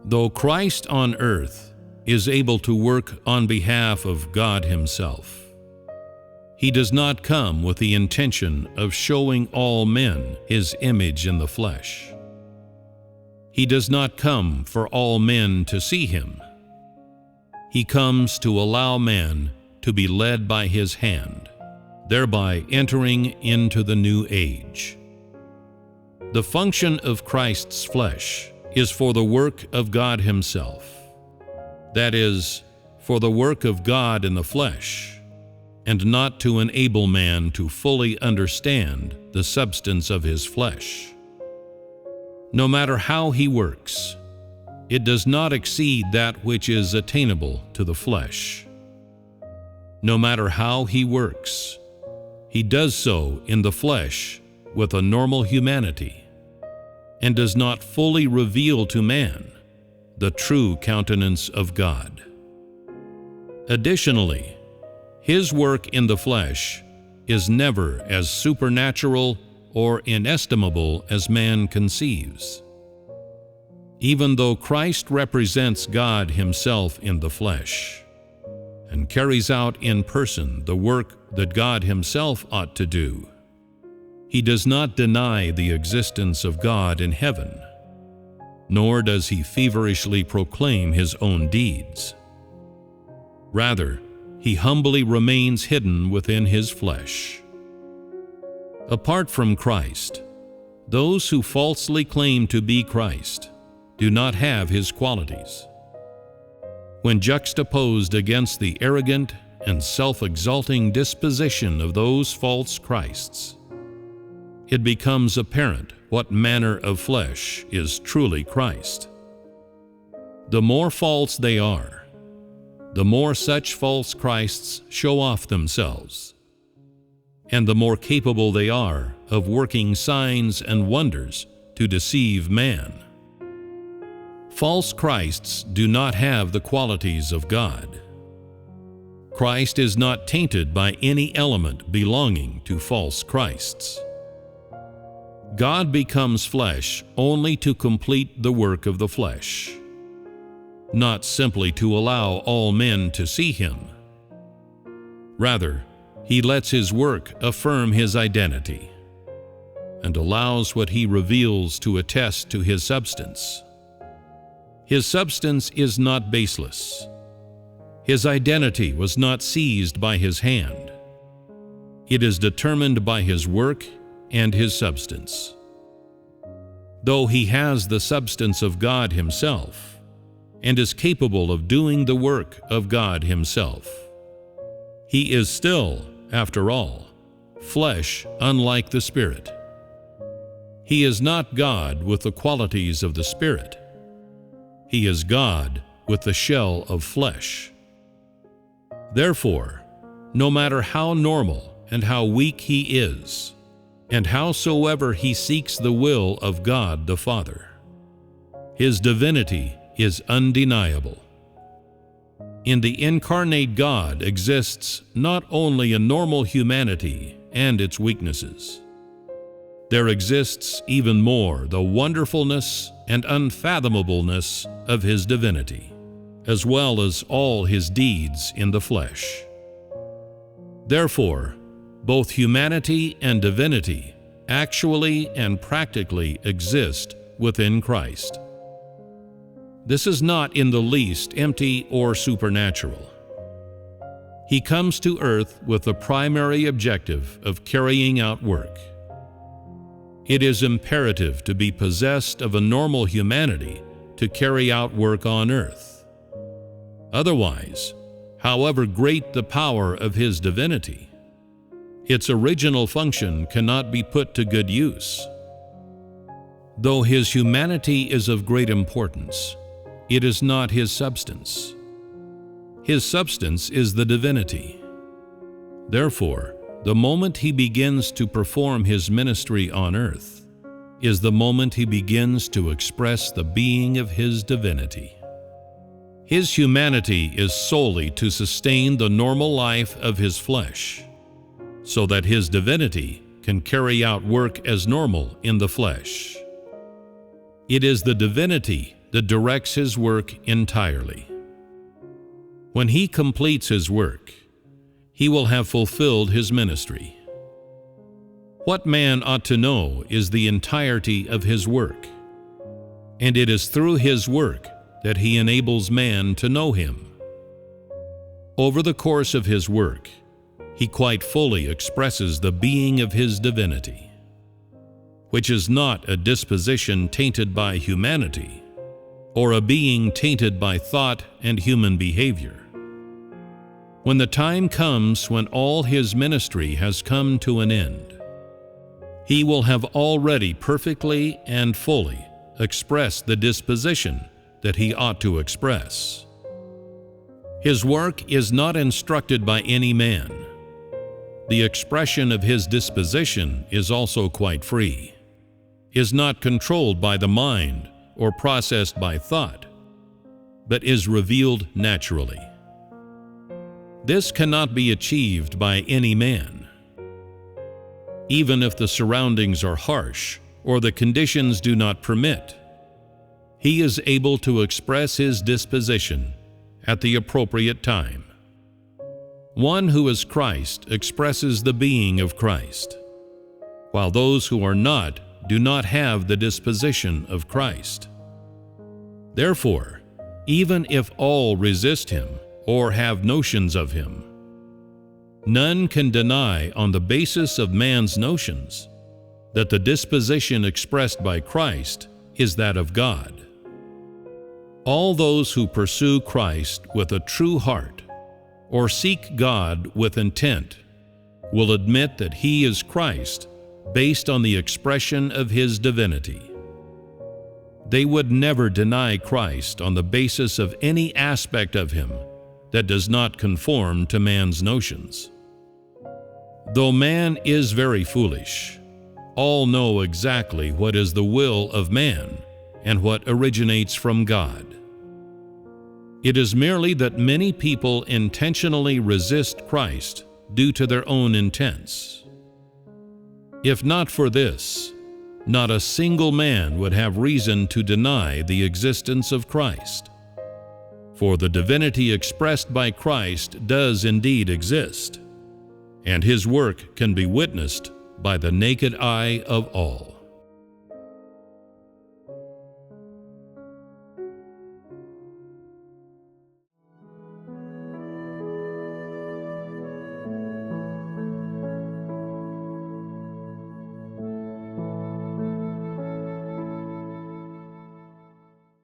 Though Christ on earth is able to work on behalf of God Himself, He does not come with the intention of showing all men His image in the flesh. He does not come for all men to see Him. He comes to allow man to be led by His hand, thereby entering into the new age. The function of Christ's flesh is for the work of God Himself, that is, for the work of God in the flesh, and not to enable man to fully understand the substance of his flesh. No matter how he works, it does not exceed that which is attainable to the flesh. No matter how he works, he does so in the flesh with a normal humanity, and does not fully reveal to man the true countenance of God. Additionally, his work in the flesh is never as supernatural or inestimable as man conceives. Even though Christ represents God Himself in the flesh, and carries out in person the work that God Himself ought to do, He does not deny the existence of God in heaven, nor does He feverishly proclaim His own deeds. Rather, He humbly remains hidden within His flesh. Apart from Christ, those who falsely claim to be Christ do not have His qualities. When juxtaposed against the arrogant and self-exalting disposition of those false Christs, it becomes apparent what manner of flesh is truly Christ. The more false they are, the more such false Christs show off themselves, and the more capable they are of working signs and wonders to deceive man. False Christs do not have the qualities of God. Christ is not tainted by any element belonging to false Christs. God becomes flesh only to complete the work of the flesh, not simply to allow all men to see Him. Rather, He lets His work affirm His identity, and allows what He reveals to attest to His substance. His substance is not baseless. His identity was not seized by His hand. It is determined by His work and His substance. Though He has the substance of God Himself, and is capable of doing the work of God Himself, He is still, after all, flesh unlike the Spirit. He is not God with the qualities of the Spirit. He is God with the shell of flesh. Therefore, no matter how normal and how weak He is, and howsoever He seeks the will of God the Father, His divinity is undeniable. In the incarnate God exists not only a normal humanity and its weaknesses. There exists even more the wonderfulness and unfathomableness of His divinity, as well as all His deeds in the flesh. Therefore, both humanity and divinity actually and practically exist within Christ. This is not in the least empty or supernatural. He comes to earth with the primary objective of carrying out work. It is imperative to be possessed of a normal humanity to carry out work on earth. Otherwise, however great the power of His divinity, its original function cannot be put to good use. Though His humanity is of great importance, it is not His substance. His substance is the divinity. Therefore, the moment He begins to perform His ministry on earth is the moment He begins to express the being of His divinity. His humanity is solely to sustain the normal life of His flesh, so that His divinity can carry out work as normal in the flesh. It is the divinity that directs his work entirely. When he completes his work, he will have fulfilled his ministry. What man ought to know is the entirety of his work, and it is through his work that he enables man to know him. Over the course of his work, he quite fully expresses the being of his divinity, which is not a disposition tainted by humanity, or a being tainted by thought and human behavior. When the time comes when all his ministry has come to an end, he will have already perfectly and fully expressed the disposition that he ought to express. His work is not instructed by any man. The expression of his disposition is also quite free, is not controlled by the mind or processed by thought, but is revealed naturally. This cannot be achieved by any man. Even if the surroundings are harsh or the conditions do not permit, he is able to express his disposition at the appropriate time. One who is Christ expresses the being of Christ, while those who are not do not have the disposition of Christ. Therefore, even if all resist him or have notions of him, none can deny on the basis of man's notions that the disposition expressed by Christ is that of God. All those who pursue Christ with a true heart or seek God with intent will admit that he is Christ based on the expression of his divinity. They would never deny Christ on the basis of any aspect of him that does not conform to man's notions. Though man is very foolish, all know exactly what is the will of man and what originates from God. It is merely that many people intentionally resist Christ due to their own intents. If not for this, not a single man would have reason to deny the existence of Christ. For the divinity expressed by Christ does indeed exist, and his work can be witnessed by the naked eye of all.